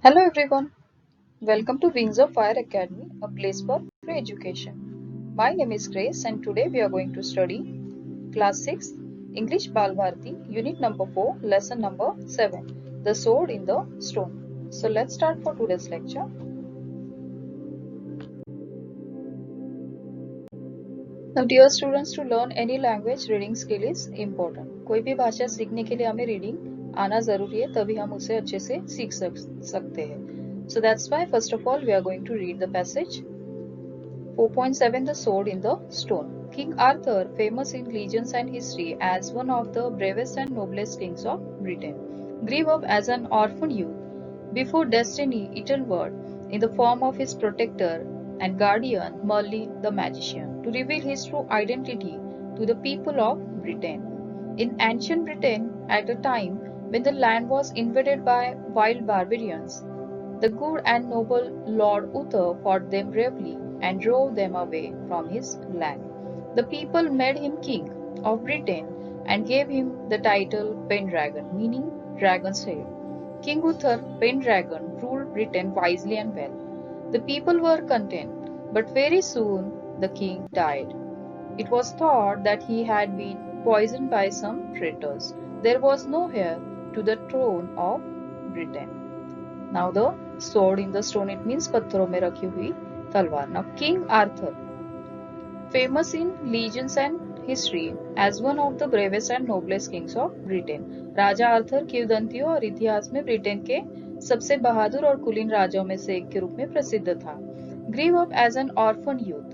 Hello everyone, welcome to Wings of Fire Academy, a place for free education. My name is Grace and today we are going to study Class 6 English Balbharti, Unit number 4, Lesson number 7, The Sword in the Stone. So let's start for today's lecture. Now dear students, to learn any language, reading skill is important. कोई भी भाषा सीखने के लिए हमें reading आना जरूरी है, तभी हम उसे अच्छे से सीख सकते हैं. So that's why first of all we are going to read the passage. 4.7 The Sword in the Stone. King Arthur, famous in legends and history as one of the bravest and noblest kings of Britain, grew up as an orphan youth before destiny intervened in the form of his protector and guardian Merlin the magician to reveal his true identity to the people of Britain. In ancient Britain, at a time when the land was invaded by wild barbarians, the good and noble Lord Uther fought them bravely and drove them away from his land. The people made him king of Britain and gave him the title Pendragon, meaning dragon's head. King Uther Pendragon ruled Britain wisely and well. The people were content, but very soon the king died. It was thought that he had been poisoned by some traitors. There was no heir to the throne of Britain. Now the sword in the stone, it means पत्थरों में रखी हुई तलवार. Now King Arthur, famous in legends and history as one of the bravest and noblest kings of Britain. राजा Arthur किंवदंतियों और इतिहास में ब्रिटेन के सबसे बहादुर और कुलीन राजाओं में से एक के रूप में प्रसिद्ध था. Grew up as an orphan youth,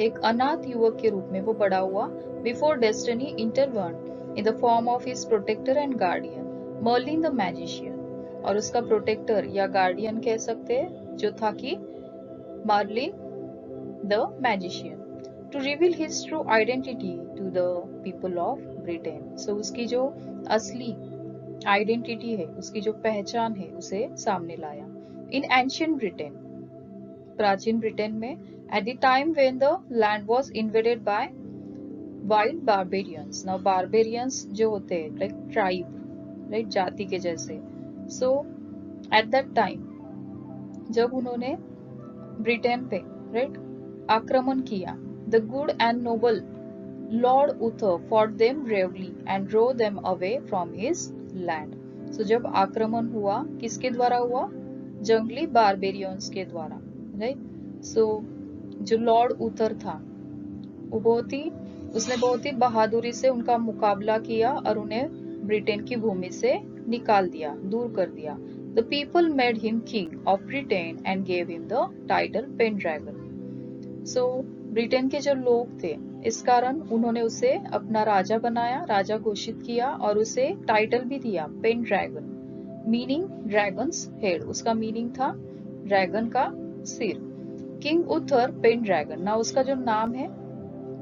एक अनाथ युवक के रूप में वो बड़ा हुआ. Before destiny intervened in the form of his protector and guardian, Merlin the magician. और उसका प्रोटेक्टर या गार्डियन कह सकते हैं जो था कि Merlin the magician, to reveal his true identity to the people of Britain. So उसकी जो असली आइडेंटिटी है, उसकी जो पहचान है, उसे सामने लाया. इन एंशियंट ब्रिटेन, प्राचीन ब्रिटेन में, at the time when the land was invaded by wild barbarians. Now barbarians जो होते हैं लाइक ट्राइब, राइट, जाति के जैसे. सो एट दैट टाइम जब उन्होंने ब्रिटेन पे, राइट, आक्रमण किया, the good and noble lord Uther fought them bravely and drove them away from his land. So जब आक्रमण हुआ, किसके द्वारा हुआ? जंगली बारबेरियंस के द्वारा, राइट. सो जो लॉर्ड उथर था वो उसने बहुत ही बहादुरी से उनका मुकाबला किया और उन्हें ब्रिटेन की भूमि से निकाल दिया, दूर कर दिया. The people made him king of Britain and gave him the title Pendragon. So Britain के जो लोग थे, इस कारण उन्होंने उसे अपना राजा बनाया, राजा घोषित किया और उसे टाइटल भी दिया पेनड्रैगन, मीनिंग ड्रैगन्स हेड. उसका मीनिंग था ड्रैगन का सिर. King Uther पेनड्रैगन. ना उसका जो नाम है,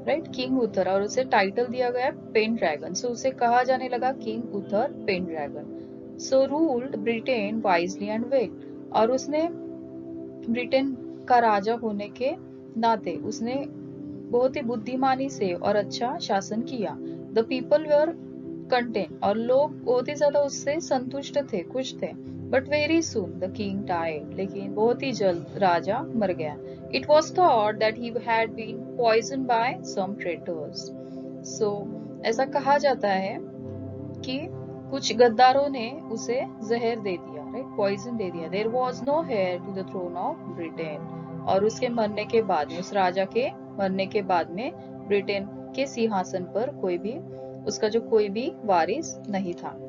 राइट, किंग उथर, और उसे टाइटल दिया गया पेनड्रैगन. सो उसे कहा जाने लगा king Uther Pendragon. So ruled Britain wisely and well. और उसने ब्रिटेन का राजा होने के नाते उसने बहुत ही बुद्धिमानी से और अच्छा शासन किया. The people were content. और लोग बहुत ही ज्यादा उससे संतुष्ट थे, खुश थे. But very soon the king died. लेकिन बहुत ही जल्द राजा मर गया. It was thought that he had been poisoned by some traitors. So ऐसा कहा जाता है कि कुछ गद्दारों ने उसे जहर दे दिया, राइट, पॉइजन दे दिया. There was no heir to the throne of Britain. और उसके मरने के बाद में, उस राजा के मरने के बाद में, ब्रिटेन के सिंहासन पर कोई भी, उसका जो कोई भी वारिस नहीं था.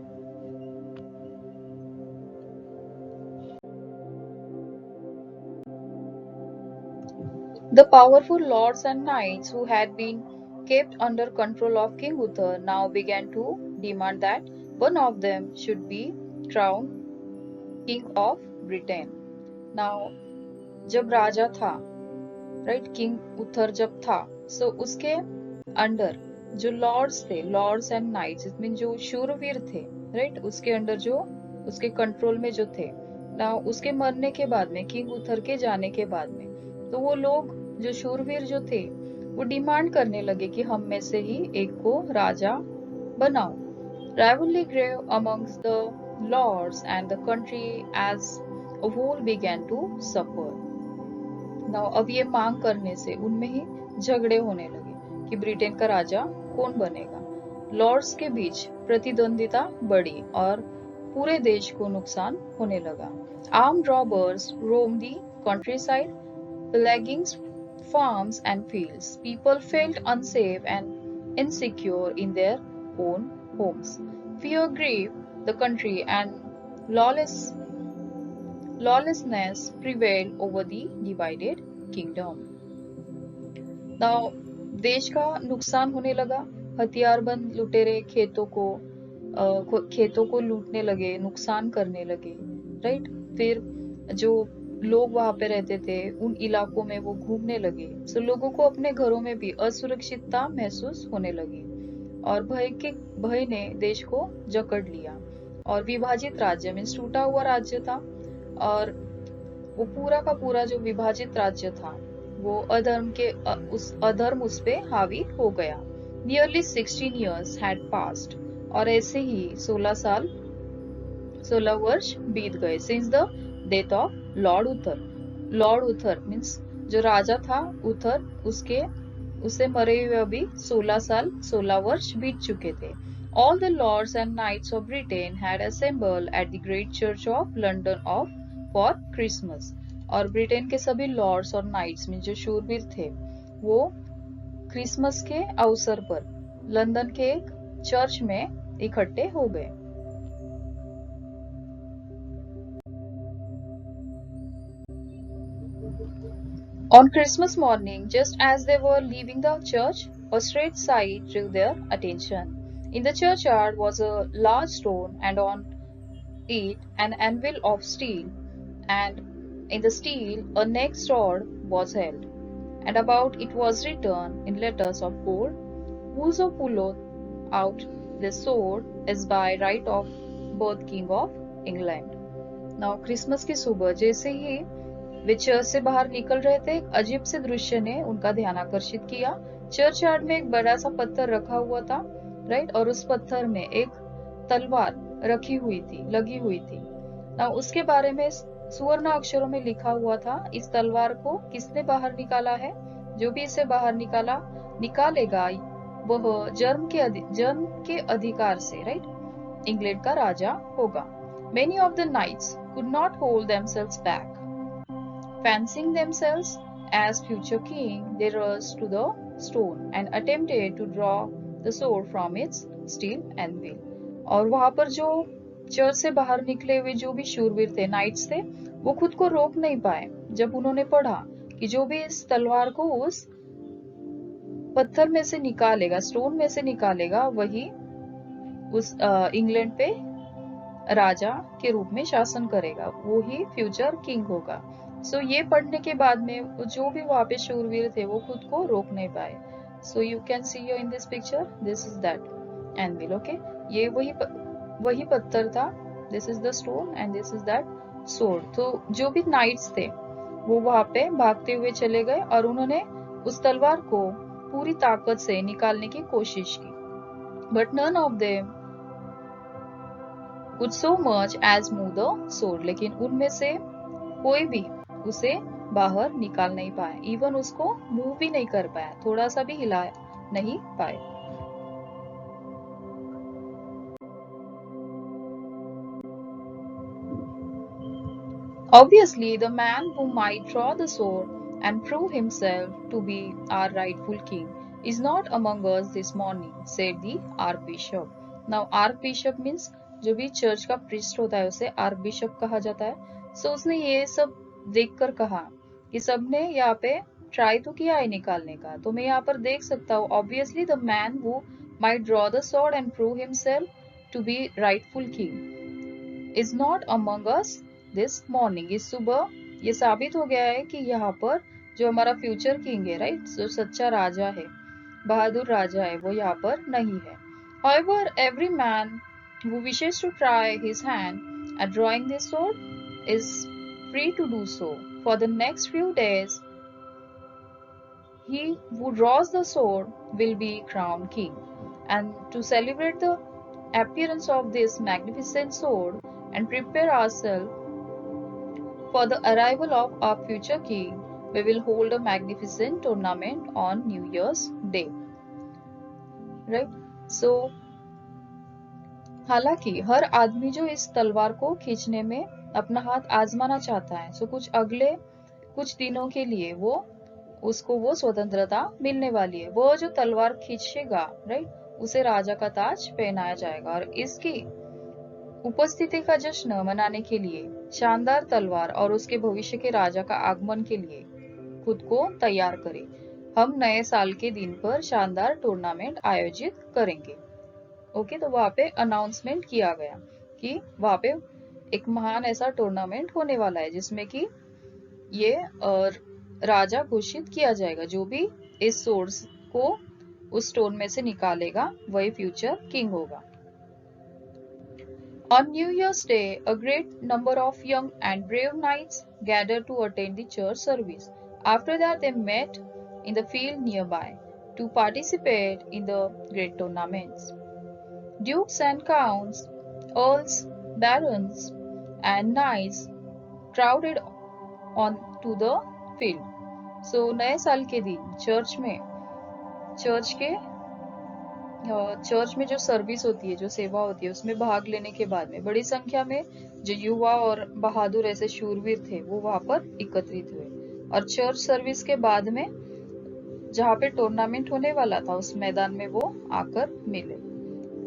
The powerful lords and knights who had been kept under control of King Uther now began to demand that one of them should be crowned King of Britain. Now, जब राजा था, राइट, किंग उथर जब था, सो उसके under जो Lord's थे, Lord's and nights, इसमें जो शूरवीर थे, राइट, उसके अंडर जो, उसके कंट्रोल में जो थे. ना उसके मरने के बाद में, किंग उथर के जाने के बाद में, तो वो लोग जो शूरवीर जो थे वो डिमांड करने लगे कि हम में से ही एक को राजा बनाओ. Rivalry grew amongst the lords and the country as a whole began to suffer. Now अब ये मांग करने से उनमें ही झगड़े होने लगे कि ब्रिटेन का राजा कौन बनेगा। लॉर्ड्स के बीच प्रतिद्वंदिता बढ़ी और पूरे देश को नुकसान होने लगा। Armed robbers roamed the countryside, pillaging farms and fields. People felt unsafe and insecure in their own homes. Fear gripped the country and lawlessness prevailed over the divided kingdom. Now, देश का नुकसान होने लगा। हथियारबंद लुटेरे खेतों को लूटने लगे, नुकसान करने लगे, राइट। फिर जो लोग वहां पे रहते थे उन इलाकों में वो घूमने लगे। सो लोगों को अपने घरों में भी असुरक्षितता महसूस होने लगी और भय ने देश को जकड़ लिया। और विभाजित राज्य में टूटा हुआ राज्य था और वो पूरा का पूरा जो विभाजित राज्य था वो अधर्म उस पे हावी हो गया। Nearly 16 years had passed और ऐसे ही 16 वर्ष बीत गए since the death of lord Uther. Lord Uther means जो राजा था उथर, उसे मरे हुए अभी 16 वर्ष बीत चुके थे। All the lords and knights of Britain had assembled at the great church of London for Christmas। और ब्रिटेन के सभी लॉर्ड्स और नाइट्स में जो शूरवीर थे वो क्रिसमस के अवसर पर लंदन के एक चर्च में इकट्ठे हो गए। On Christmas morning, just as they were leaving the church, a strange sight drew their attention. In the churchyard was a large stone, and on it an anvil of steel, and in the steel a neck sword was held, and about it was written in letters of gold, "Whoso pulleth out this sword is by right of birth King of England." Now, Christmas की सुबह जैसे ही वे church से बाहर निकल रहे थे, एक अजीब से दृश्य ने उनका ध्यान आकर्षित किया। चर्च यार्ड में एक बड़ा सा पत्थर रखा हुआ था, राइट, और उस पत्थर में एक तलवार लगी हुई थी। ना उसके बारे में सुवर्ण अक्षरों में लिखा हुआ था, इस तलवार को किसने बाहर निकाला है? जो भी इसे बाहर निकालेगा वह जन्म के अधिकार से, राइट, इंग्लैंड का राजा होगा। Many of the knights could not hold themselves back. Fancying themselves as future king, they rushed to the stone and attempted to draw the sword from its steel anvil. और वहां पर जो church से बाहर निकले हुए जो भी शूरवीर थे, नाइट्स थे, वो खुद को रोक नहीं पाए जब उन्होंने पढ़ा कि जो भी इस तलवार को उस पत्थर में से निकालेगा, स्टोन में से निकालेगा, वही उस इंग्लैंड पे राजा के रूप में शासन करेगा, वो ही फ्यूचर किंग होगा। सो ये पढ़ने के बाद में जो भी वहां पे शूरवीर थे वो खुद को रोक नहीं पाए। So you can see here in this picture, this is that anvil, okay. ये वही पत्थर था, this is the stone and this is that sword. तो जो भी नाइट्स थे वो वहां पे भागते हुए चले गए और उन्होंने उस तलवार को पूरी ताकत से निकालने की कोशिश की, but none of them could so much as move the sword. लेकिन उनमें से कोई भी उसे बाहर निकाल नहीं पाया, इवन उसको मूव भी नहीं कर पाया, थोड़ा सा भी हिला नहीं पाए। Obviously, the man who might draw the sword and prove himself to be our rightful king is not among us this morning, said the archbishop. Now, archbishop means जो भी चर्च का प्रीस्ट होता है उसे आर्कबिशप कहा जाता है। सो उसने ये सब देखकर कहा कि सबने यहाँ पे ट्राई तो किया है निकालने का, तो मैं यहाँ पर देख सकता हूँ, obviously the man who might draw the sword and prove himself to be rightful king is not among us this morning. इस सुबह ये साबित हो गया है कि यहाँ पर जो हमारा फ्यूचर किंग है, राइट, जो सच्चा राजा है, बहादुर राजा है, वो यहाँ पर नहीं है। However, every man who wishes to try his hand at drawing this sword is free to do so. For the next few days, he who draws the sword will be crowned king. And to celebrate the appearance of this magnificent sword and prepare ourselves For the arrival of our future king, we will hold a magnificent tournament on New Year's Day. Right? So, हालांकि हर आदमी जो इस तलवार को खींचने में अपना हाथ आजमाना चाहता है, सो कुछ दिनों के लिए उसको वो स्वतंत्रता मिलने वाली है। वो जो तलवार खींचेगा, राइट, उसे राजा का ताज पहनाया जाएगा और इसकी उपस्थिति का जश्न मनाने के लिए शानदार तलवार और उसके भविष्य के राजा का आगमन के लिए खुद को तैयार करें। हम नए साल के दिन पर शानदार टूर्नामेंट आयोजित करेंगे। ओके, तो वहां पे अनाउंसमेंट किया गया कि वहां पे एक महान ऐसा टूर्नामेंट होने वाला है जिसमें कि ये राजा घोषित किया जाएगा। जो भी इस सोर्स को उस स्टोन में से निकालेगा वही फ्यूचर किंग होगा। On New Year's Day, a great number of young and brave knights gathered to attend the church service. After that, they met in the field nearby to participate in the great tournaments. Dukes and counts, earls, barons, and knights crowded on to the field. So, नए साल के दिन church में जो service होती है, जो सेवा होती है, उसमें भाग लेने के बाद में बड़ी संख्या में जो युवा और बहादुर ऐसे शूरवीर थे वो वहां पर एकत्रित हुए और चर्च सर्विस के बाद में जहाँ पे टूर्नामेंट होने वाला था उस मैदान में वो आकर मिले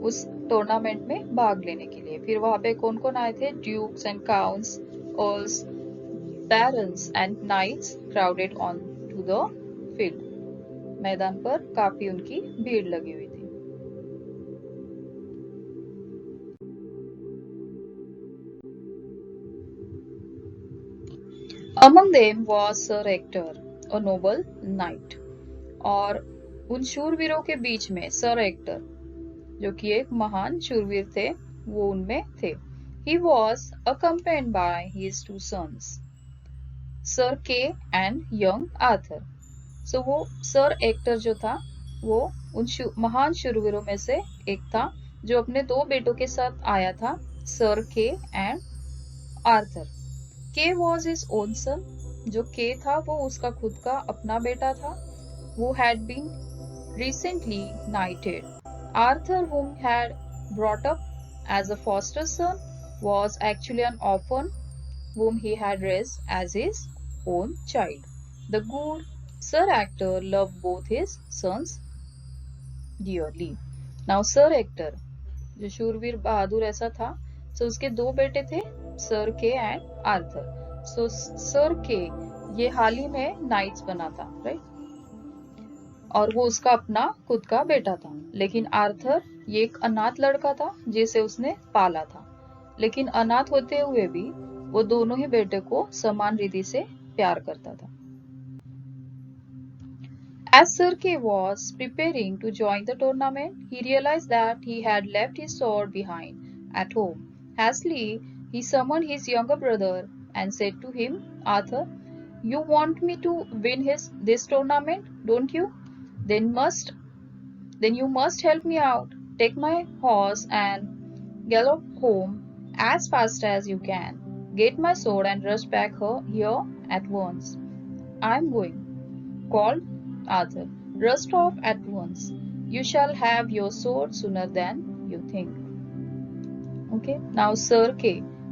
उस टूर्नामेंट में भाग लेने के लिए। फिर वहां पे कौन कौन आए थे? Dukes and counts, earls, barons and knights crowded on to the field. मैदान पर काफी उनकी भीड़ लगी हुई थी। Among them was Sir Ector, a noble knight. और उन शूरवीरों के बीच में सर एक्टर, जो कि एक महान शूरवीर थे, वो उनमें थे। He was accompanied by his two sons, Sir Kay and young Arthur. So वो सर एक्टर जो था वो उन महान शूरवीरों में से एक था जो अपने दो बेटों के साथ आया था, सर के एंड आर्थर। के वॉज हिज ओन सन, जो के था वो उसका खुद का अपना बेटा था। वो had been recently knighted. Arthur whom had brought up as a foster son was actually an orphan whom he had raised as his own child. The good Sir Ector loved both his sons dearly. Now Sir Ector जो शूरवीर बहादुर ऐसा था, so उसके दो बेटे थे, sir के and Arthur. So sir के ये हाल ही में नाइट्स बना था, राइट, और वो उसका अपना खुद का बेटा था। लेकिन आर्थर ये एक अनाथ लड़का था जिसे उसने पाला था। लेकिन अनाथ होते हुए भी वो दोनों ही बेटे को समान रीति से प्यार करता था। As Sir Kay was preparing to join the tournament, he realized that he had left his sword behind at home. Hastily, he summoned his younger brother and said to him, Arthur, you want me to win this tournament, don't you? Then you must help me out. Take my horse and gallop home as fast as you can. Get my sword and rush back here at once. I'm going, called Arthur. Rust off at once. You shall have your sword sooner than you think. Okay. Now Sir K,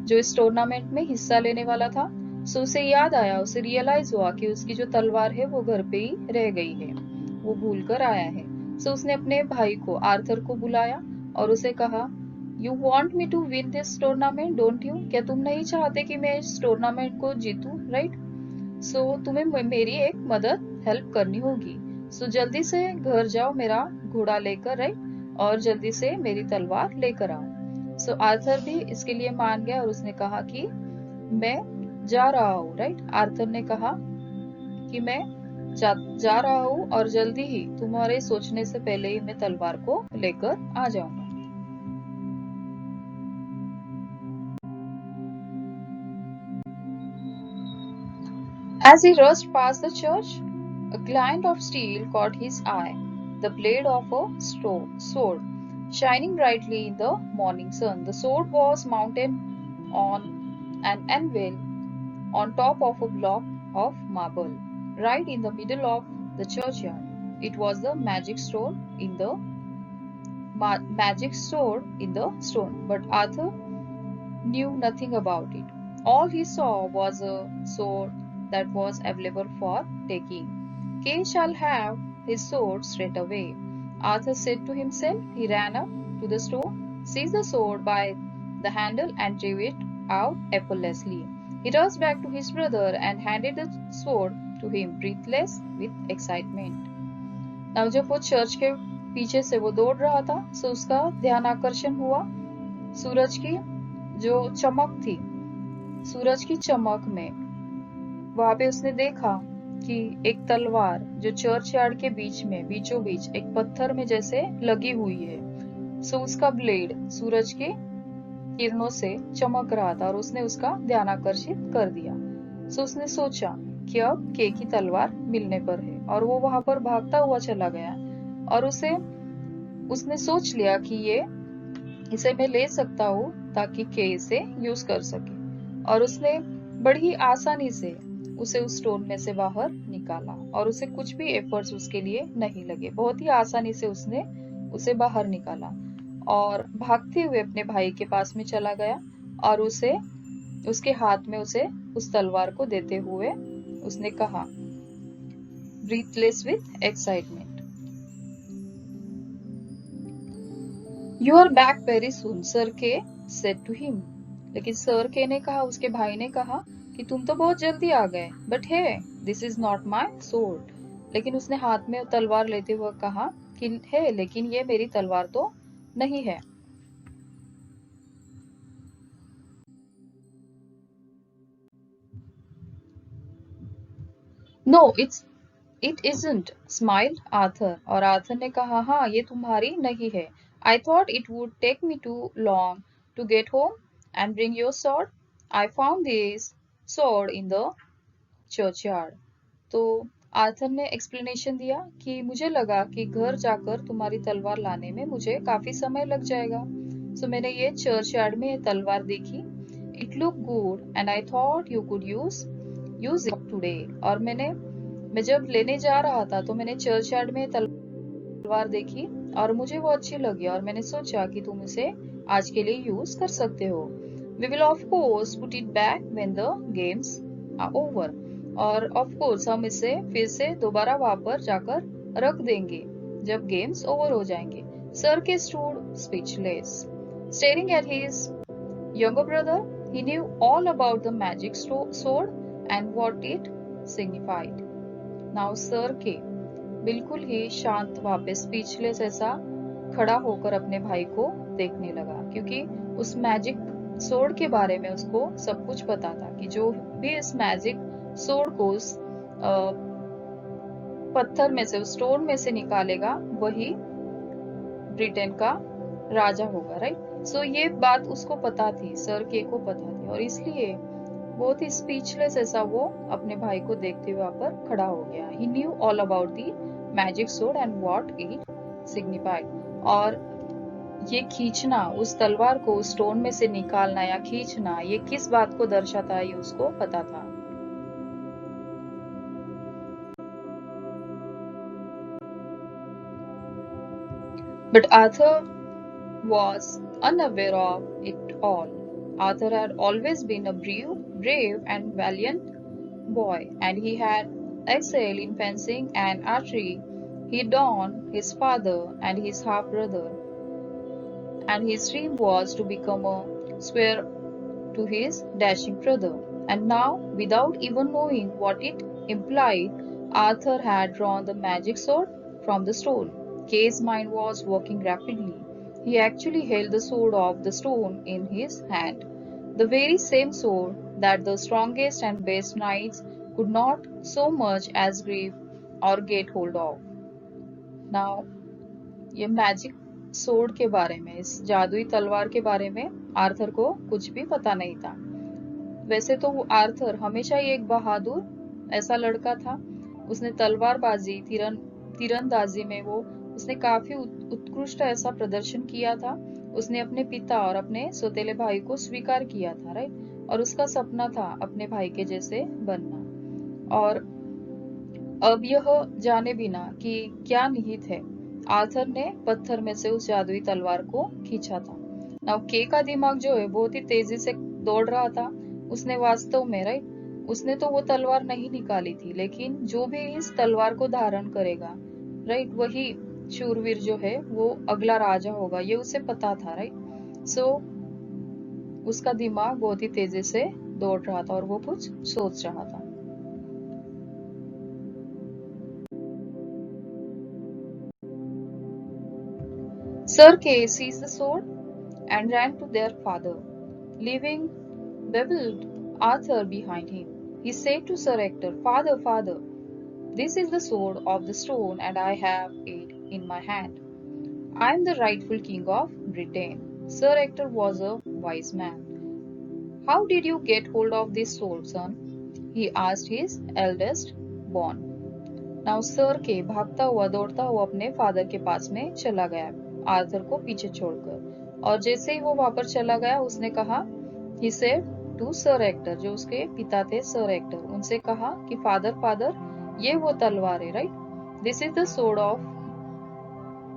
जो इस tournament में हिस्सा लेने वाला था, सो उसे याद आया, उसे रियलाइज हुआ कि उसकी जो तलवार है वो घर पे ही रह गई है, वो भूल कर आया है। सो उसने अपने भाई को आर्थर को बुलाया और उसे कहा, you want me to win this tournament don't you? क्या तुम नहीं चाहते कि मैं इस टूर्नामेंट को जीतूं, राइट? सो तुम्हें मेरी एक मदद हेल्प करनी होगी। सो जल्दी से घर जाओ मेरा घोड़ा लेकर, राइट, और जल्दी से मेरी तलवार लेकर आओ। सो आर्थर भी इसके लिए मान गया और उसने कहा कि मैं जा रहा हूँ, राइट। आर्थर ने कहा कि मैं जा रहा हूँ और जल्दी ही तुम्हारे सोचने से पहले ही मैं तलवार को लेकर आ जाऊंगा। As he rushed past the church, a glint of steel caught his eye, the blade of a sword, shining brightly in the morning sun. The sword was mounted on an anvil on top of a block of marble, right in the middle of the churchyard. It was the magic sword in the stone, but Arthur knew nothing about it. All he saw was a sword that was available for taking. Kay shall have his sword straight away, Arthur said to himself. He ran up to the stone, seized the sword by the handle, and drew it out effortlessly. He rushed back to his brother and handed the sword to him, breathless with excitement. Now जब वो church के पीछे से वो दौड़ रहा था, तो उसका ध्यान आकर्षण हुआ सूरज की जो चमक थी। सूरज की चमक में वहां पे उसने देखा कि एक तलवार जो चर्च यार्ड के बीच में बीचों बीच एक पत्थर में जैसे लगी हुई है। सो उसका ब्लेड सूरज के किरणों से चमक रहा था और उसने उसका ध्यान आकर्षित कर दिया। सो उसने सोचा कि अब के की तलवार मिलने पर है और वो वहां पर भागता हुआ चला गया और उसने सोच लिया कि इसे मैं ले सकता हूँ ताकि के इसे यूज कर सके और उसने बड़ी आसानी से उसे उस स्टोन में से बाहर निकाला और उसे कुछ भी एफर्ट्स उसके लिए नहीं लगे। बहुत ही आसानी से उसने उसे बाहर निकाला और भागते हुए अपने भाई के पास में चला गया और उसके हाथ में उस तलवार को देते हुए उसने कहा, breathless with excitement, "You are back very soon," Sir K said to him. लेकिन सर के ने कहा, उसके भाई ने कहा कि तुम तो बहुत जल्दी आ गए। But hey, this is not my sword. लेकिन उसने हाथ में तलवार लेते हुए कहा कि है, लेकिन ये मेरी तलवार तो नहीं है। No it isn't, smiled Arthur. और आर्थर ने कहा, हाँ, ये तुम्हारी नहीं है। I thought it would take me too long to get home and bring your sword. I found this sword in the churchyard. तो आर्थर ने एक्सप्लेनेशन दिया कि मुझे लगा कि घर जाकर तुम्हारी तलवार लाने में मुझे काफी समय लग जाएगा। सो मैंने ये चर्चयार्ड में ये तलवार देखी। It look good and I thought you could use it today. और मैं जब लेने जा रहा था तो मैंने चर्चयार्ड में तलवार देखी और मुझे वो अच्छी लगी और मैंने सोचा कि तुम इसे आज के लिए यूज कर सकते हो। We will of course put it back when the games are over. और ऑफ कोर्स हम इसे फिर से दोबारा वहां पर जाकर रख देंगे जब गेम्स ओवर हो जाएंगे। सर के stood speechless, staring at his younger brother. He knew all about the magic sword and what it signified. Now Sir K बिल्कुल ही शांत वहां पे स्पीचलेस ऐसा खड़ा होकर अपने भाई को देखने लगा, क्योंकि उस मैजिक सोर्ड के बारे में उसको सब कुछ पता था कि जो भी इस मैजिक सोर्ड को उस पत्थर में से, उस स्टोन में से निकालेगा, वही ब्रिटेन का राजा होगा, राइट। सो ये बात उसको पता थी, सर के को पता थी, और इसलिए बहुत ही स्पीचलेस ऐसा वो अपने भाई को देखते हुए वहां पर खड़ा हो गया। He knew all about the magic sword and what it signified. और ये खींचना, उस तलवार को उस स्टोन में से निकालना या खींचना, ये किस बात को दर्शाता है, ये उसको पता था। But Arthur was unaware of it all. Arthur had always been a brave and valiant boy, and he had excelled in fencing and archery. He donned his father and his half-brother, and his dream was to become a squire to his dashing brother. And now, without even knowing what it implied, Arthur had drawn the magic sword from the stone. Kay's mind was working rapidly. He actually held the sword of the stone in his hand, the very same sword that the strongest and best knights could not so much as grip or get hold of. Now, ये magic sword के बारे में, इस जादुई तलवार के बारे में आर्थर को कुछ भी पता नहीं था। वैसे तो वो आर्थर हमेशा ही एक बहादुर ऐसा लड़का था। उसने तलवारबाजी, तीरंदाजी में उसने काफी उत्कृष्ट ऐसा प्रदर्शन किया था। उसने अपने पिता और अपने सौतेले भाई को स्वीकार किया था, राइट। और उसका सपना था अपने भाई के जैसे बनना। और अब यह जाने बिना कि क्या निहित है, आर्थर ने पत्थर में से उस जादुई तलवार को खींचा था। नाउ के का दिमाग जो है बहुत ही तेजी से दौड़ रहा था। उसने वास्तव में, राइट, उसने तो वो तलवार नहीं निकाली थी, लेकिन जो भी इस तलवार को धारण करेगा, राइट, वही शूरवीर जो है वो अगला राजा होगा, ये उसे पता था, राइट। सो उसका दिमाग बहुत ही तेजी से दौड़ रहा था और वो कुछ सोच रहा था। Sir Kay seized the sword and ran to their father, leaving bewildered Arthur behind him. He said to Sir Ector, "Father, father, this is the sword of the stone, and I have it in my hand. I am the rightful king of Britain." Sir Ector was a wise man. "How did you get hold of this sword, son?" he asked his eldest born. Now sir के भागता हुआ दौड़ता हुआ अपने father के पास में चला गया, आर्थर को पीछे छोड़कर। और जैसे ही वो वापस चला गया, उसने कहा, he said to Sir Ector, जो उसके पिता थे सर एक्टर, उनसे कहा कि फादर फादर, ये वो तलवार है, right, this is the sword of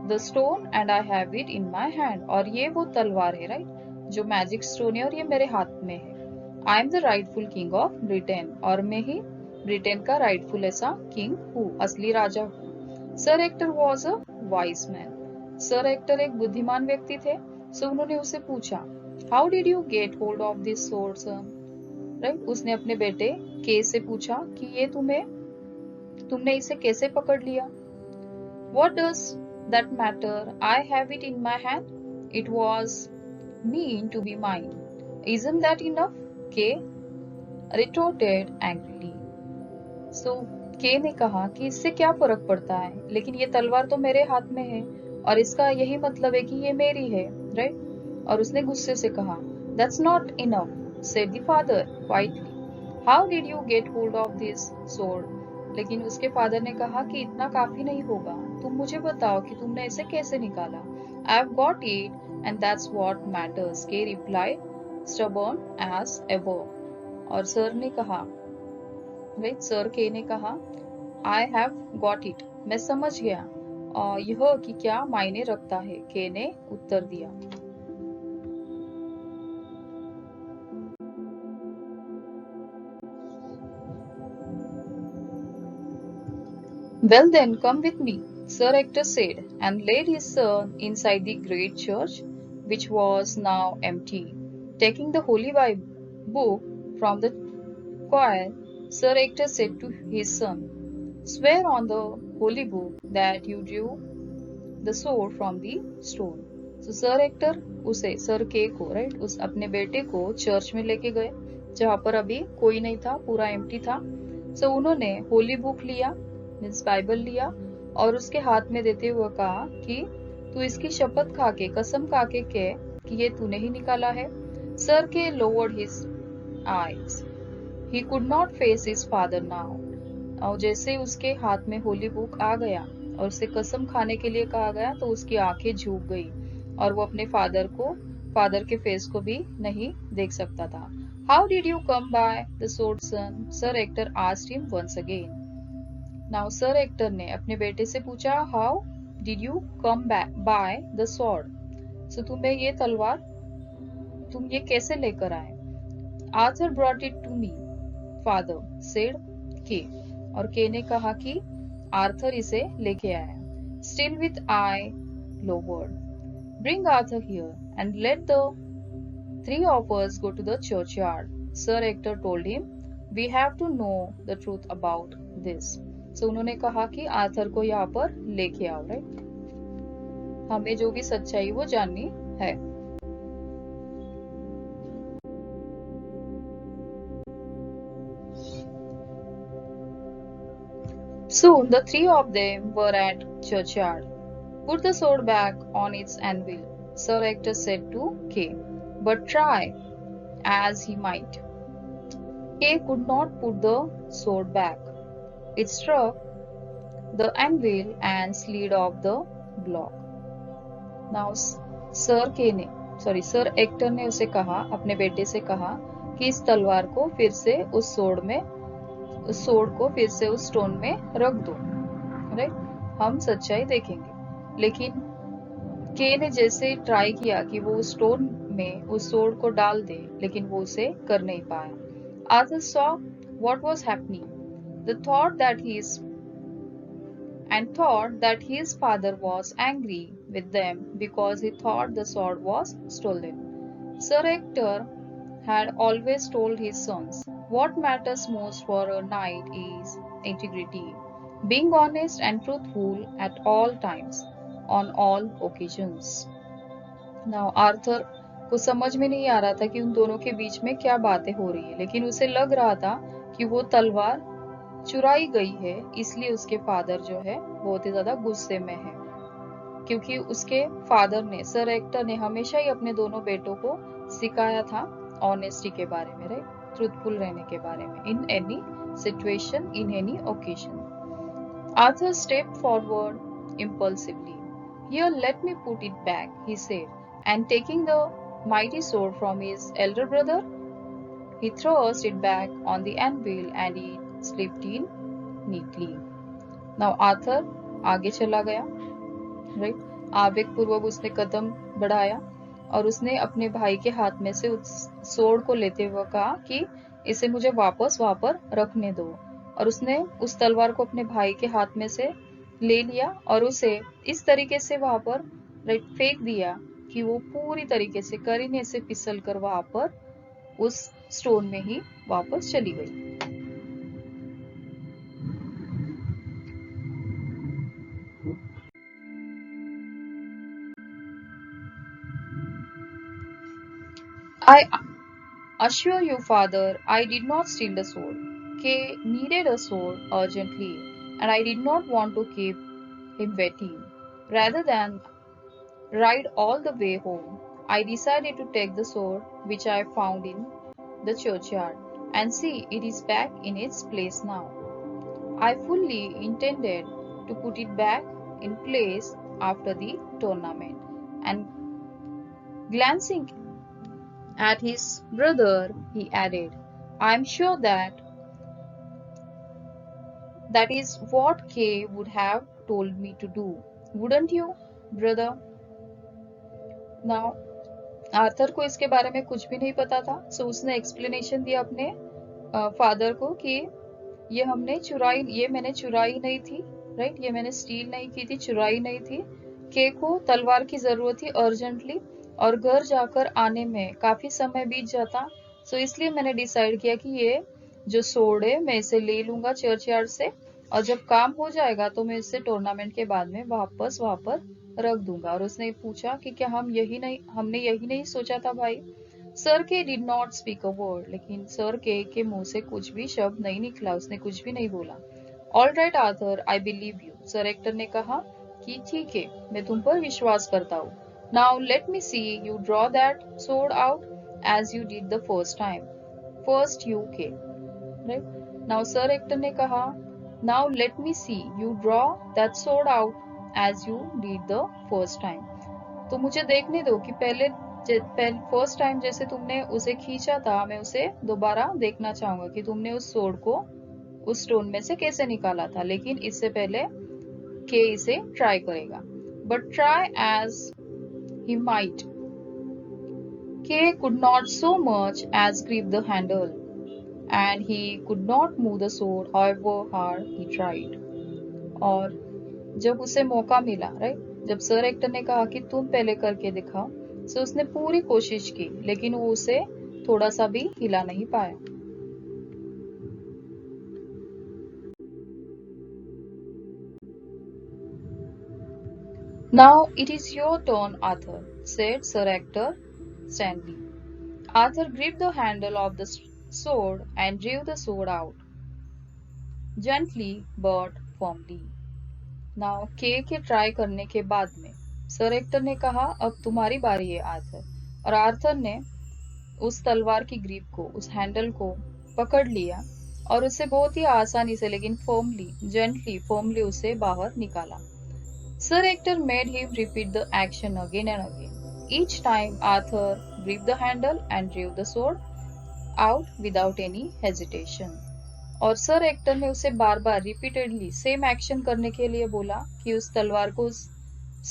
the stone and I have it in my hand. और ये वो तलवार है, राइट, जो मैजिक स्टोन है और ये मेरे हाथ में है। I am the rightful king of Britain, और मैं ही ब्रिटेन का राइटफुल ऐसा किंग हूँ, असली राजा हूँ। Sir Ector was a wise man. Sir Ector एक बुद्धिमान व्यक्ति थे। सो उन्होंने उसे पूछा, how did you get hold of this sword son, right. उसने अपने बेटे के से पूछा कि ये तुमने इसे कैसे पकड़ लिया। What does that matter? I have it in my hand. It was mean to be mine. Isn't that enough? Kay retorted angrily. So के ने कहा कि इससे क्या फर्क पड़ता है, लेकिन ये तलवार तो मेरे हाथ में है और इसका यही मतलब है कि ये मेरी है, राइट। और उसने गुस्से से कहा, That's not enough, said the father quietly. How did you get hold of this sword? लेकिन उसके फादर ने कहा कि इतना काफी नहीं होगा, तुम मुझे बताओ कि तुमने इसे कैसे निकाला। I've got it and that's what matters, Kay replied, stubborn as ever. और सर ने कहा, राइट, सर के ने कहा, आई हैव गॉट इट, मैं समझ गया, और यह कि क्या मायने रखता है, के ने उत्तर दिया। Well then, come with me, Sir Ector said, and led his son inside the great church, which was now empty. Taking the Holy Bible book from the choir, Sir Ector said to his son, "Swear on the holy book that you drew the sword from the stone." So sir actor उसे, sir के को, right, उस अपने बेटे को church में लेके गए, जहां पर अभी कोई नहीं था, पूरा एम्प्टी था। सो उन्होंने होली बुक लिया, मीन्स बाइबल लिया, और उसके हाथ में देते हुए कहा कि तू इसकी शपथ खा के, कसम खा के कह कि ये तूने ही निकाला है। सर के lowered his eyes. He could not face his father now. और जैसे उसके हाथ में होली बुक आ गया और उसे कसम खाने के लिए कहा गया, तो उसकी आंखें झुक गई और वो अपने फादर के फेस को भी नहीं देख सकता था। How did you come by the sword, son? Sir Ector asked him once again. Now Sir Ector ने अपने बेटे से पूछा, How did you come by the sword? So तुम ये कैसे लेकर आए? Arthur brought it to me, father, said Kay. और के ने कहा कि आर्थर इसे लेके आया। Still with eye lowered. Bring Arthur here and let the three of us go to the churchyard. Sir Ector told him, we have to know the truth about this. So उन्होंने कहा कि Arthur को यहाँ पर लेके आओ, right, हमें जो भी सच्चाई वो जाननी है। Soon the three of them were at churchyard. Put the sword back on its anvil, Sir Ector said to Kay, but try as he might, Kay could not put the sword back. It struck the anvil and slid off the block. Now sir actor ने उसे कहा, अपने बेटे से कहा कि इस तलवार को फिर से उस सोड को फिर से उस स्टोन में रख दो, राइट? हम सच्चाई देखेंगे। लेकिन के ने जैसे ट्राई किया कि वो उस स्टोन में उस सोड को डाल दे, लेकिन वो उसे कर नहीं पाया। Arthur saw what was happening, the thought that his father was angry with them because he thought the sword was stolen. Sir Hector had always told his sons, what matters most for a knight is integrity, being honest and truthful at all times, on all occasions. Now Arthur को समझ में नहीं आ रहा था कि उन दोनों के बीच में क्या बातें हो रही है, लेकिन उसे लग रहा था कि वो तलवार चुराई गई है, इसलिए उसके फादर जो है बहुत ही ज्यादा गुस्से में है, क्योंकि उसके फादर ने, सर एक्टर ने हमेशा ही अपने दोनों बेटों को सिखाया था ऑनेस्टी के बारे में, राइट, ट्रूथफुल रहने के बारे में, in any situation, in any occasion. Arthur stepped forward impulsively. Here, let me put it back, he said, and taking the mighty sword from his elder brother, he thrust it back on the anvil and it slipped in neatly. Now Arthur आगे चला गया, right, आवेगपूर्वक उसने कदम बढ़ाया और उसने अपने भाई के हाथ में से उस सोड को लेते हुए कहा कि इसे मुझे वापस वहां पर रखने दो, और उसने उस तलवार को अपने भाई के हाथ में से ले लिया और उसे इस तरीके से वहां पर फेंक दिया कि वो पूरी तरीके से करीने से फिसल कर वहां पर उस स्टोन में ही वापस चली गई. I assure you, father, I did not steal the sword. Kay needed a sword urgently, and I did not want to keep him waiting. Rather than ride all the way home, I decided to take the sword which I found in the churchyard, and see, it is back in its place now. I fully intended to put it back in place after the tournament. And glancing at his brother, he added, I am sure that is what Kay would have told me to do. Wouldn't you, brother? Now, Arthur को इसके बारे में कुछ भी नहीं पता था, सो उसने एक्सप्लेनेशन दिया अपने फादर को कि ये मैंने चुराई नहीं थी, राइट, ये मैंने स्टील नहीं की थी, चुराई नहीं थी. के को तलवार की जरूरत थी अर्जेंटली, और घर जाकर आने में काफी समय बीत जाता, सो इसलिए मैंने डिसाइड किया कि ये जो सोड है मैं इसे ले लूंगा चर्चयार्ड से, और जब काम हो जाएगा तो मैं इसे टूर्नामेंट के बाद में वापस वहां पर रख दूंगा. और उसने पूछा कि क्या हमने यही नहीं सोचा था भाई? सर के did not speak a word, लेकिन सर के मुंह से कुछ भी शब्द नहीं निकला, उसने कुछ भी नहीं बोला. All right Arthur, I believe you, sir actor ने कहा कि ठीक है, मैं तुम पर विश्वास करता हूँ. Now let me see you draw that sword out as you did the first time. First you के, राइट. नाउ सर एक्टर ने कहा, now let me see you draw that sword out as you did the first time. तो मुझे देखने दो कि पहले first time जैसे तुमने उसे खींचा था, मैं उसे दोबारा देखना चाहूंगा कि तुमने उस सोड को उस स्टोन में से कैसे निकाला था. लेकिन इससे पहले के इसे ट्राई करेगा. But try as he might, के could not so much as grip the handle, and he could not move the sword however hard he tried. और जब उसे मौका मिला, राइट, जब सर एक्टर ने कहा कि तुम पहले करके दिखाओ, तो उसने पूरी कोशिश की, लेकिन वो उसे थोड़ा सा भी हिला नहीं पाया. Now it is your turn, Arthur, said Sir Hector sternly. Arthur gripped the handle of the sword and drew the sword out, gently but firmly. Now के ट्राई करने के बाद में सर एक्टर ने कहा, अब तुम्हारी बारी है आर्थर. और आर्थर ने उस तलवार की ग्रिप को, उस हैंडल को पकड़ लिया और उसे बहुत ही आसानी से, लेकिन फर्मली उसे बाहर निकाला. Sir Hector made him repeat the action again and again. Each time Arthur gripped the handle and drew the sword out without any hesitation. और सर एक्टर ने उसे बार बार रिपीटेडली सेम एक्शन करने के लिए बोला कि उस तलवार को उस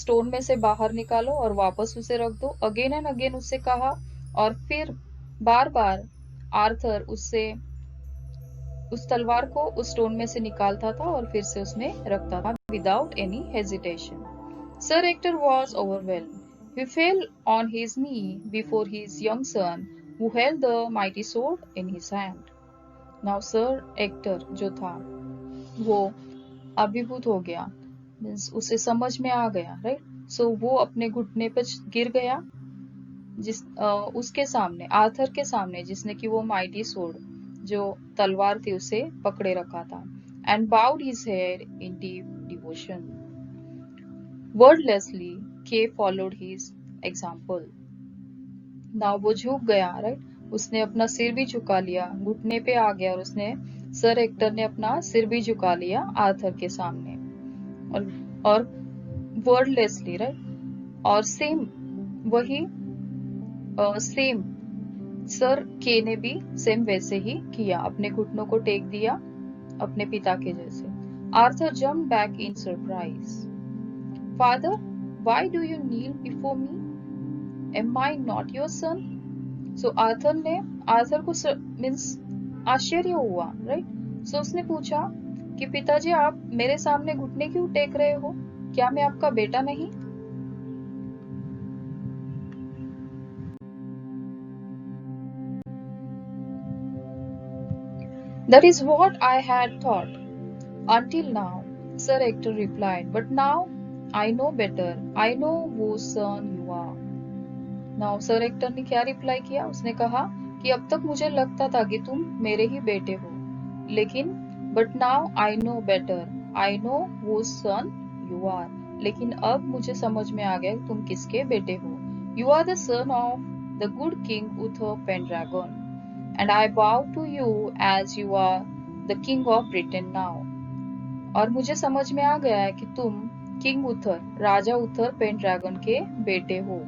स्टोन में से बाहर निकालो और वापस उसे रख दो। अगेन एंड अगेन उससे कहा और फिर बार बार आर्थर उससे उस तलवार को उस स्टोन में से निकालता था और फिर से उसमें रखता था without any hesitation. Sir Ector was overwhelmed. He fell on his knee before his young son, who held the mighty sword in his hand. Now Sir Hector जो था वो अभिभूत हो गया, मीन्स उसे समझ में आ गया, राइट। सो वो अपने घुटने पर गिर गया उसके सामने, आर्थर के सामने, जिसने कि वो माइटी सोर्ड जो तलवार थी उसे पकड़े रखा था, and bowed his head in deep devotion. Wordlessly के फॉलोड हिज एग्जाम्पल. नाउ वो झुक गया, राइट। उसने अपना सिर भी झुका लिया, घुटने पे आ गया और उसने सर एक्टर ने अपना सिर भी झुका लिया आर्थर के सामने, और वर्डलेसली, राइट। और सेम वही सेम सर के ने भी सेम वैसे ही किया, अपने घुटनों को टेक दिया अपने पिता के जैसे. Arthur jumped back in surprise. Father, why do you kneel before me? Am I not your son? So Arthur को मीन्स आश्चर्य हुआ, राइट। सो उसने पूछा कि पिताजी आप मेरे सामने घुटने क्यों टेक रहे हो? क्या मैं आपका बेटा नहीं? That is what I had thought until now, Sir Hector replied. But now I know better. I know whose son you are. Now Sir Hector ने क्या रिप्लाई किया? उसने कहा कि अब तक मुझे लगता था कि तुम मेरे ही बेटे हो, लेकिन but now I know better. I know whose son you are. लेकिन अब मुझे समझ में आ गया कि तुम किसके बेटे हो. You are the son of the good King Uther Pendragon. And I bow to you as you are the king of Britain now. और मुझे समझ में आ गया है कि तुम किंग उथर, राजा उथर पेनड्रैगन के बेटे हो.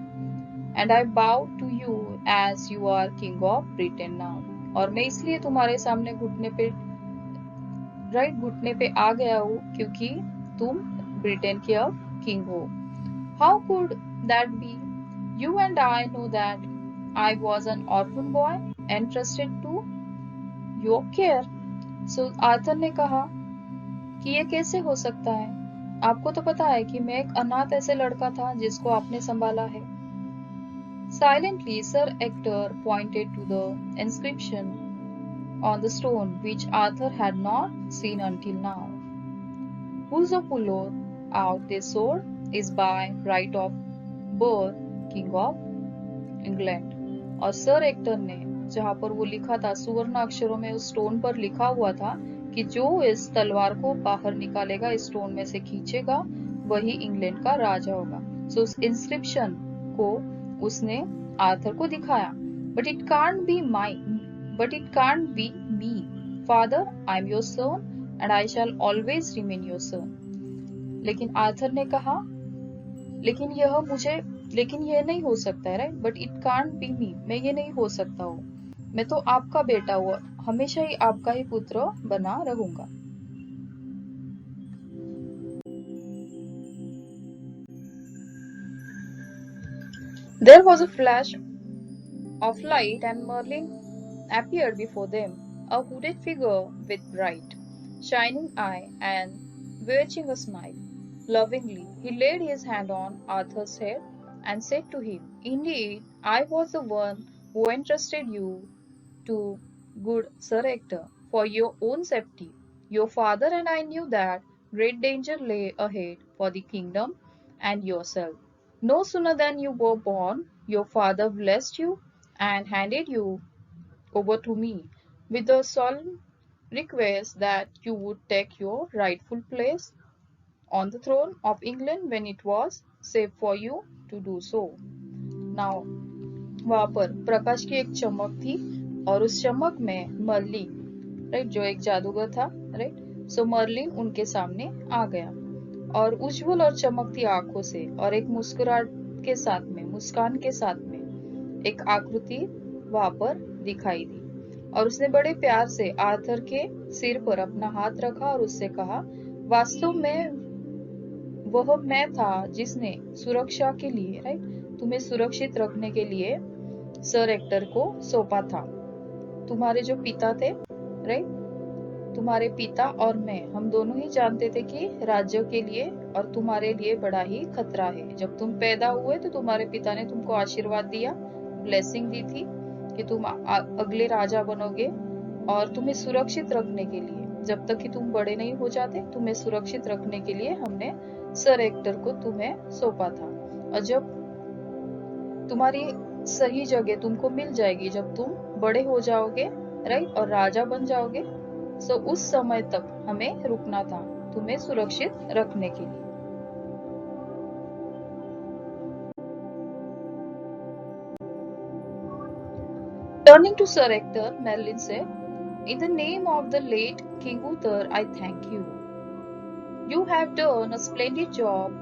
And I bow to you as you are king of Britain now. और मैं इसलिए तुम्हारे सामने घुटने पे आ गया हूँ क्योंकि तुम ब्रिटेन के अब किंग हो. How could that be? You and I know that I was an orphan boy entrusted to your care. So Arthur ने कहा कि ये कैसे हो सकता है? आपको तो पता है कि मैं एक अनाथ ऐसे लड़का था जिसको आपने संभाला है. Silently, Sir Hector pointed to the inscription on the stone which Arthur had not seen until now. Whoso pulleth out this sword is by right of birth king of England. और सर एक्टर ने जहां पर वो लिखा था सुवर्ण अक्षरों में, उस स्टोन पर लिखा हुआ था कि जो इस तलवार को बाहर निकालेगा, इस स्टोन में से खींचेगा, वही इंग्लैंड का राजा होगा. सो उस इंस्क्रिप्शन को उसने आर्थर को दिखाया. But it can't be me. Father, I am your son and I shell always remain your son. लेकिन आर्थर ने कहा लेकिन यह नहीं हो सकता है, right. But it can't be me, मैं ये नहीं हो सकता हूँ, मैं तो आपका बेटा हुआ, हमेशा ही आपका ही पुत्र बना रहूंगा. There was a flash of light and Merlin appeared before them, a hooded figure with bright, shining eye and waving a smile. Lovingly, he laid his hand on Arthur's head and said to him, Indeed, I was the one who entrusted you to good Sir Hector for your own safety. Your father and I knew that great danger lay ahead for the kingdom and yourself. No sooner than you were born, your father blessed you and handed you over to me with the solemn request that you would take your rightful place on the throne of England when it was safe for you to do so. Now, वहां पर प्रकाश की एक चमक थी और उस चमक में मर्लिन, राइट, जो एक जादूगर था, राइट. सो मर्लिन उनके सामने आ गया और उज्जवल और चमकती आंखों से और एक मुस्कुराहट के साथ में मुस्कान के साथ में एक आकृति वहां पर दिखाई दी और उसने बड़े प्यार से आर्थर के सिर पर अपना हाथ रखा और उससे कहा, वास्तव में वह मैं था जिसने सुरक्षा के लिए, राइट, तुम्हें सुरक्षित रखने के लिए सर एक्टर को सौंपा था। तुम्हारे जो पिता थे, राइट, तुम्हारे पिता और मैं, हम दोनों ही जानते थे कि राज्य के लिए और तुम्हारे लिए बड़ा ही खतरा है। जब तुम पैदा हुए तो तुम्हारे पिता ने तुमको आशीर्वाद दिया, ब्लेसिंग दी थी कि तुम अगले राजा बनोगे और तुम्हें सुरक्षित रखने के लिए, जब तक कि तुम बड़े नहीं हो जाते, तुम्हें सुरक्षित रखने के लिए हमने सर एक्टर को तुम्हें सौंपा था। और जब तुम्हारी सही जगह तुमको मिल जाएगी, जब तुम बड़े हो जाओगे, राइट, और राजा बन जाओगे, सो उस समय तक हमें रुकना था तुम्हें सुरक्षित रखने के लिए। Turning to Sir Ector, Merlin said, "In the name of the late King Uther, I thank you. You have done a splendid job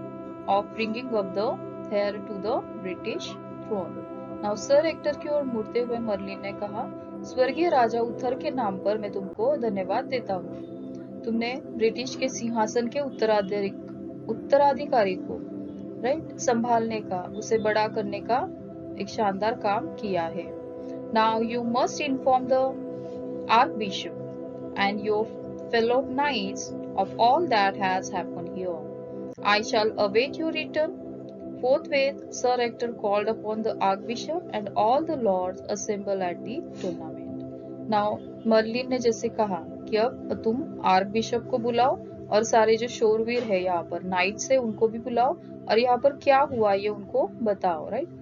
of bringing up the heir to the British throne." Now Sir Ector की ओर मुड़ते हुए Merlin ने कहा, स्वर्गीय राजा उथर के नाम पर मैं तुमको धन्यवाद देता हूँ। तुमने ब्रिटिश के सिंहासन के उत्तराधिकारी को, राइट, संभालने का, उसे बड़ा करने का एक शानदार काम किया है। Now you must inform the Archbishop and your fellow knights of all that has happened here. I shall await your return. Forthwith, Sir Ector called upon the Archbishop and all the lords assembled at the tournament. Now, Merlin ने जैसे कहा कि अब तुम arc bishop को बुलाओ और सारे जो शूरवीर है यहाँ पर, नाइट्स है, उनको भी बुलाओ और यहाँ पर क्या हुआ ये उनको बताओ, राइट।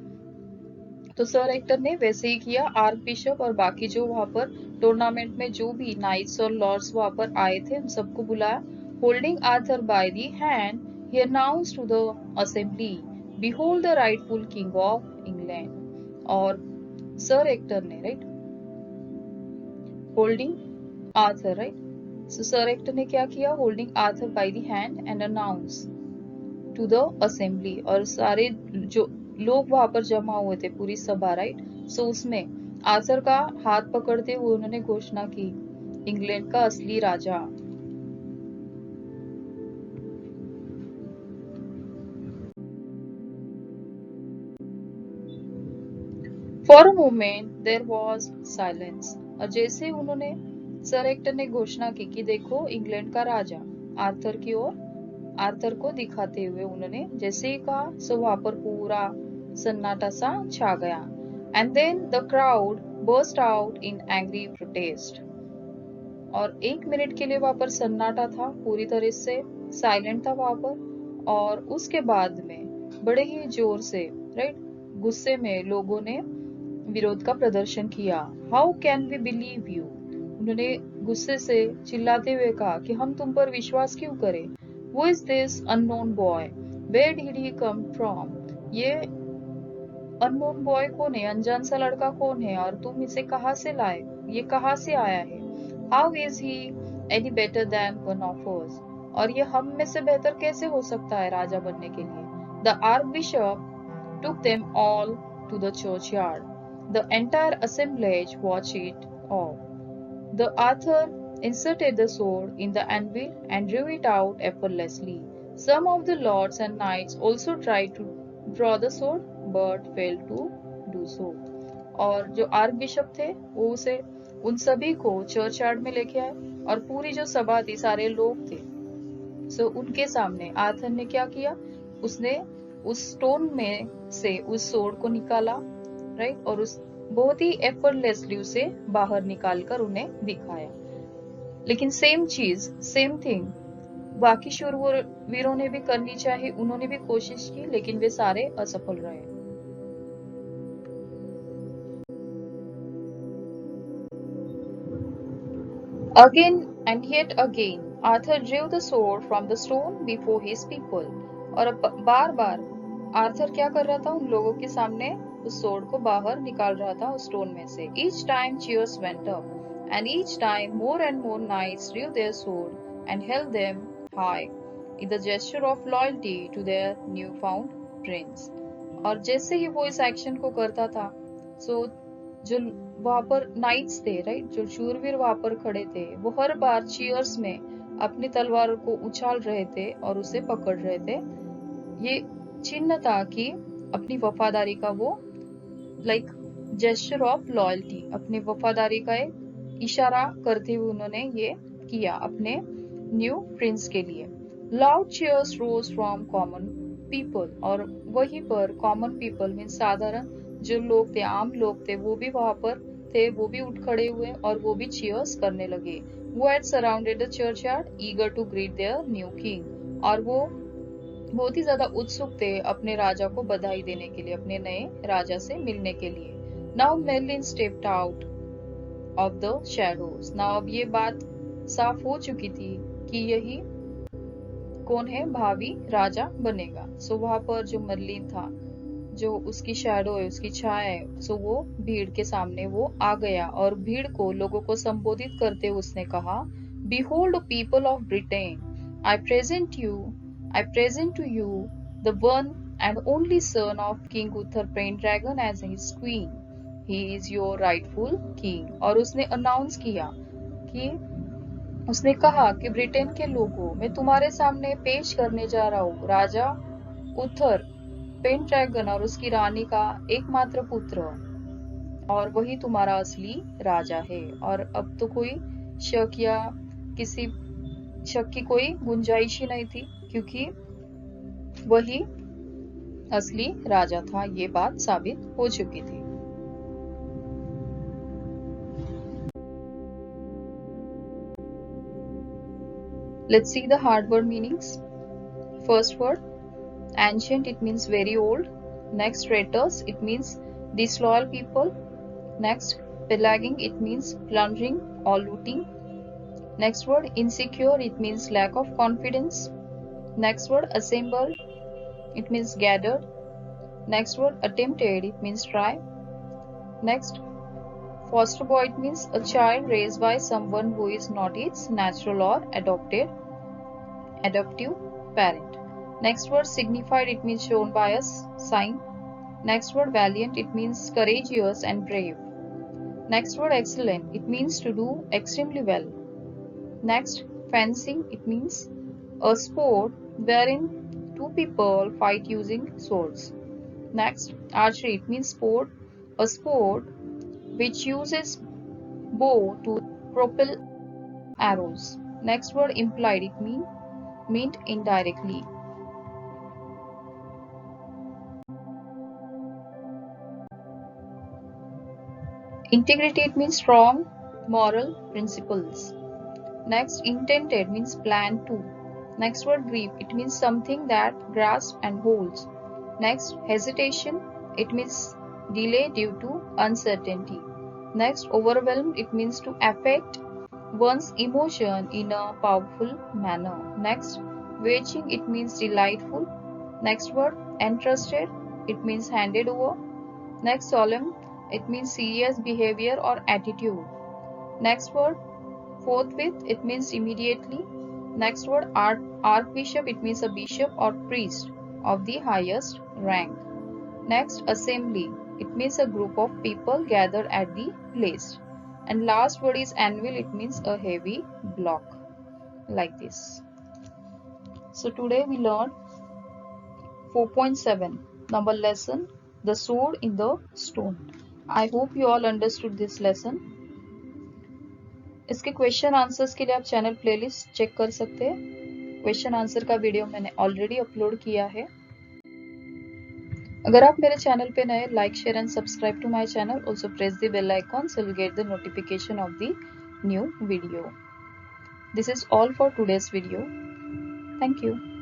तो सर एक्टर ने वैसे ही किया। आर्क बिशप और बाकी जो वहां पर टूर्नामेंट में जो भी नाइट्स और लॉर्ड्स वहां पर आए थे उन सबको बुलाया। Holding Arthur by the hand, he announced to the assembly, behold the rightful king of England. और सर एक्टर ने, right, holding Arthur, right, so Sir actor ने क्या किया, holding Arthur by the hand and announce to the assembly, और सारे जो लोग वहां पर जमा हुए थे, पूरी सभा, राइट, सो उसमें आर्थर का हाथ पकड़ते हुए उन्होंने घोषणा की, इंग्लैंड का असली राजा। For a moment there was silence. और जैसे उन्होंने, सर एक्टर ने घोषणा की कि देखो इंग्लैंड का राजा, आर्थर की ओर, आर्थर को दिखाते हुए उन्होंने जैसे ही कहा, सो वहां पर पूरा सन्नाटा सा छा गया। And then the crowd burst out in angry protest. और 1 मिनट के लिए वहां पर सन्नाटा था, पूरी तरह से साइलेंट था वहां पर। और उसके बाद में बड़े ही जोर से, राइट, गुस्से में लोगों ने विरोध का प्रदर्शन किया। How can we believe you, उन्होंने गुस्से से चिल्लाते हुए कहा कि हम तुम पर विश्वास क्यों करें। Who is this unknown boy? Where did he come from? ये अननोन बॉय कौन है, अनजान सा लड़का कौन है, और तुम इसे कहां से लाए, ये कहां से आया है। How is he any better than one of us, और ये हम में से बेहतर कैसे हो सकता है राजा बनने के लिए। The archbishop took them all to the churchyard, the entire assemblage watch it all. The Arthur inserted the sword in the anvil and drew it out effortlessly. Some of the lords and knights also tried to draw the sword but failed to do so. और जो arc bishop थे वो उसे, उन सभी को church yard में लेके आए और पूरी जो सभा थी, सारे लोग थे, सो उनके सामने आर्थर ने क्या किया, उसने उस स्टोन में से उस सोर्ड को निकाला, राइट, और उस बहुत ही एफर्टलेसली उसे बाहर निकालकर उन्हें दिखाया। लेकिन सेम चीज, सेम थिंग बाकी शूरवीरों ने भी करनी चाहिए, उन्होंने भी कोशिश की, लेकिन वे सारे असफल रहे। Again and yet again, Arthur drew the sword from the stone before his people. और बार बार आर्थर क्या कर रहा था, उन लोगों के सामने उस सोर्ड को बाहर निकाल रहा था उस स्टोन में से। Each time cheers went up. And each time more and more knights drew their sword and held them high in the gesture of loyalty to their newfound prince. और जैसे ही वो इस एक्शन को करता था, सो जो वहां पर नाइट्स थे, राइट, जो शूरवीर वहां पर खड़े थे, वो हर बार चीयर्स में अपनी तलवारों को उछाल रहे थे और उसे पकड़ रहे थे। ये चिन्ह था कि अपनी वफादारी का वो लाइक जेस्चर ऑफ लॉयल्टी, अपनी वफादारी का एक इशारा करते हुए उन्होंने ये किया अपने न्यू प्रिंस के लिए। Loud cheers rose from common people, और वहीं पर कॉमन पीपल मीन साधारण जो लोग थे, आम लोग थे, वो भी वहां पर थे, वो भी उठ खड़े हुए और वो भी चीयर्स करने लगे। वो had surrounded the churchyard eager to greet their new king, और वो बहुत ही ज्यादा उत्सुक थे अपने राजा को बधाई देने के लिए, अपने नए राजा से मिलने के लिए। Now Merlin stepped out of the shadows. Now अब ये बात साफ हो चुकी थी कि यही कौन है, भावी राजा बनेगा। सो वहां पर जो मर्लिन था, जो उसकी शैडो है, उसकी छाया है, सो वो भीड़ के सामने वो आ गया और भीड़ को, लोगों को संबोधित करते हुए उसने कहा, Behold, people of Britain, I present to you the one and only son of King Uther Pendragon as his queen. He is your rightful king. और उसने अनाउंस किया कि उसने कहा कि ब्रिटेन के लोगों, मैं तुम्हारे सामने पेश करने जा रहा हूँ राजा उथर पेनड्रैगन और उसकी रानी का एकमात्र पुत्र, और वही तुम्हारा असली राजा है। और अब तो कोई शक या किसी शक की कोई गुंजाइश ही नहीं थी, क्योंकि वही असली राजा था, ये बात साबित हो चुकी थी। Let's see the hard word meanings. First word, ancient, it means very old. Next, traitors, it means disloyal people. Next, pillaging, it means plundering or looting. Next word, insecure, it means lack of confidence. Next word, assemble, it means gathered. Next word, attempted, it means try. Next, foster boy, it means a child raised by someone who is not its natural or adoptive parent. Next word, signified, it means shown by a sign. Next word, valiant, it means courageous and brave. Next word, excellent, it means to do extremely well. Next, fencing, it means a sport wherein two people fight using swords. Next, archery, it means a sport which uses bow to propel arrows. Next word, implied, it meant indirectly. Integrity, it means strong moral principles. Next, intended means planned to. Next word, grief, it means something that grasps and holds. Next, hesitation, it means delay due to uncertainty. Next, overwhelmed, it means to affect one's emotion in a powerful manner. Next, waging, it means delightful. Next word, entrusted, it means handed over. Next, solemn, it means serious behavior or attitude. Next word, forthwith, it means immediately. Next word, archbishop, it means a bishop or priest of the highest rank. Next, assembly, it means a group of people gathered at the place. And last word is anvil, it means a heavy block, like this. So today we learned 4.7 number lesson, the sword in the stone. I hope you all understood this lesson. इसके question answers के लिए आप channel playlist check कर सकते हैं। Question answer का video मैंने already upload किया है। अगर आप मेरे चैनल पे नए, like, share and subscribe to my channel. Also press the bell icon so you'll get the notification of the new video. This is all for today's video. Thank you.